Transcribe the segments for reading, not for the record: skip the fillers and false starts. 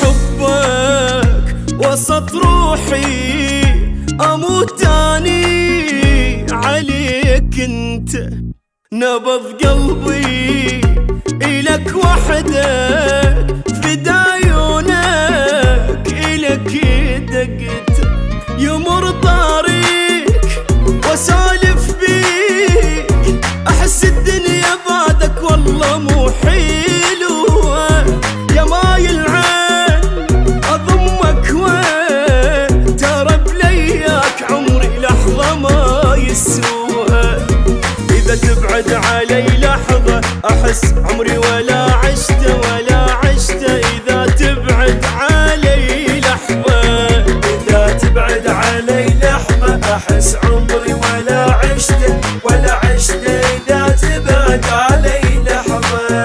حبك وسط روحي، اموت اني عليك انت. نبض قلبي إلك وحدك، فدا عيونك إلك دقت. يمر طريق واسولف بيك، احس الدنيا بعدك والله مو حلوة. يا ماي العين اضمك وين، ترى بلياك عمري لحظة ما يسوى. إذا تبعد علي لحظة أحس عمري ولا عشته ولا عشته. إذا تبعد علي لحظة، إذا تبعد علي لحظة أحس عمري ولا عشته ولا عشته. إذا تبعد علي لحظة.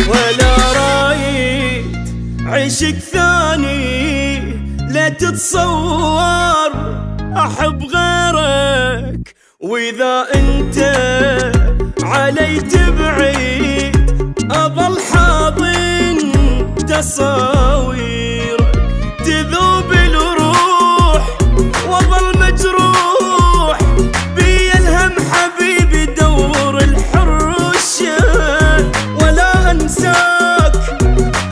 ولا رايد عشق ثاني، لا تتصور احب غيرك. واذا انت علي تبعد اظل حاضن تصاويرك. تذوب الروح واظل مجروح، بي الهم حبيبي دور الحرشة. ولا انساك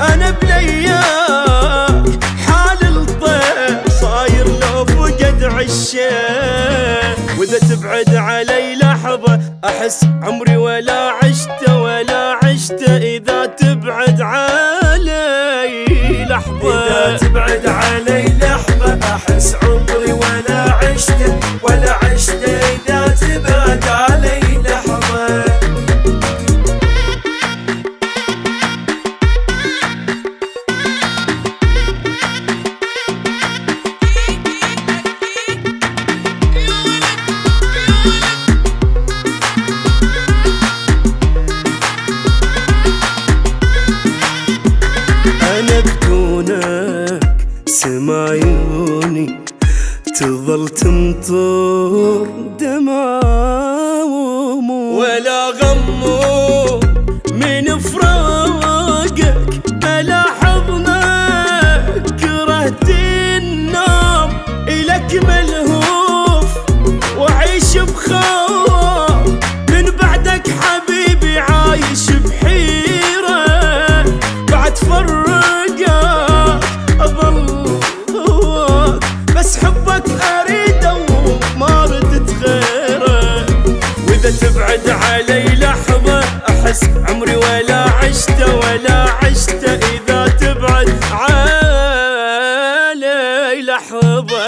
انا بلياك، حال الطير صاير لو فقد عشه. واذا تبعد علي لحظة احس عمري ولا عشته ولا عشته. اذا تبعد علي لحظة، إذا تبعد علي لحظة أحس عمري ولا عشته ولا عشته. إذا تبعد علي لحظة. أنا بدونك سما عيوني تظل تمطر دمع وهموم. ولا غمو من فراقك بلا حضنك، كرهت النوم إلك ملهوف وعيش بخوف. من بعدك حبيبي عايش بحيرة، بعد فرقك أظل هواك. بس حبك أريده وما ردت غيره. وإذا تبعد علي لحظة أحس عمري ولا عشته ولا عشته. إذا تبعد علي لحظة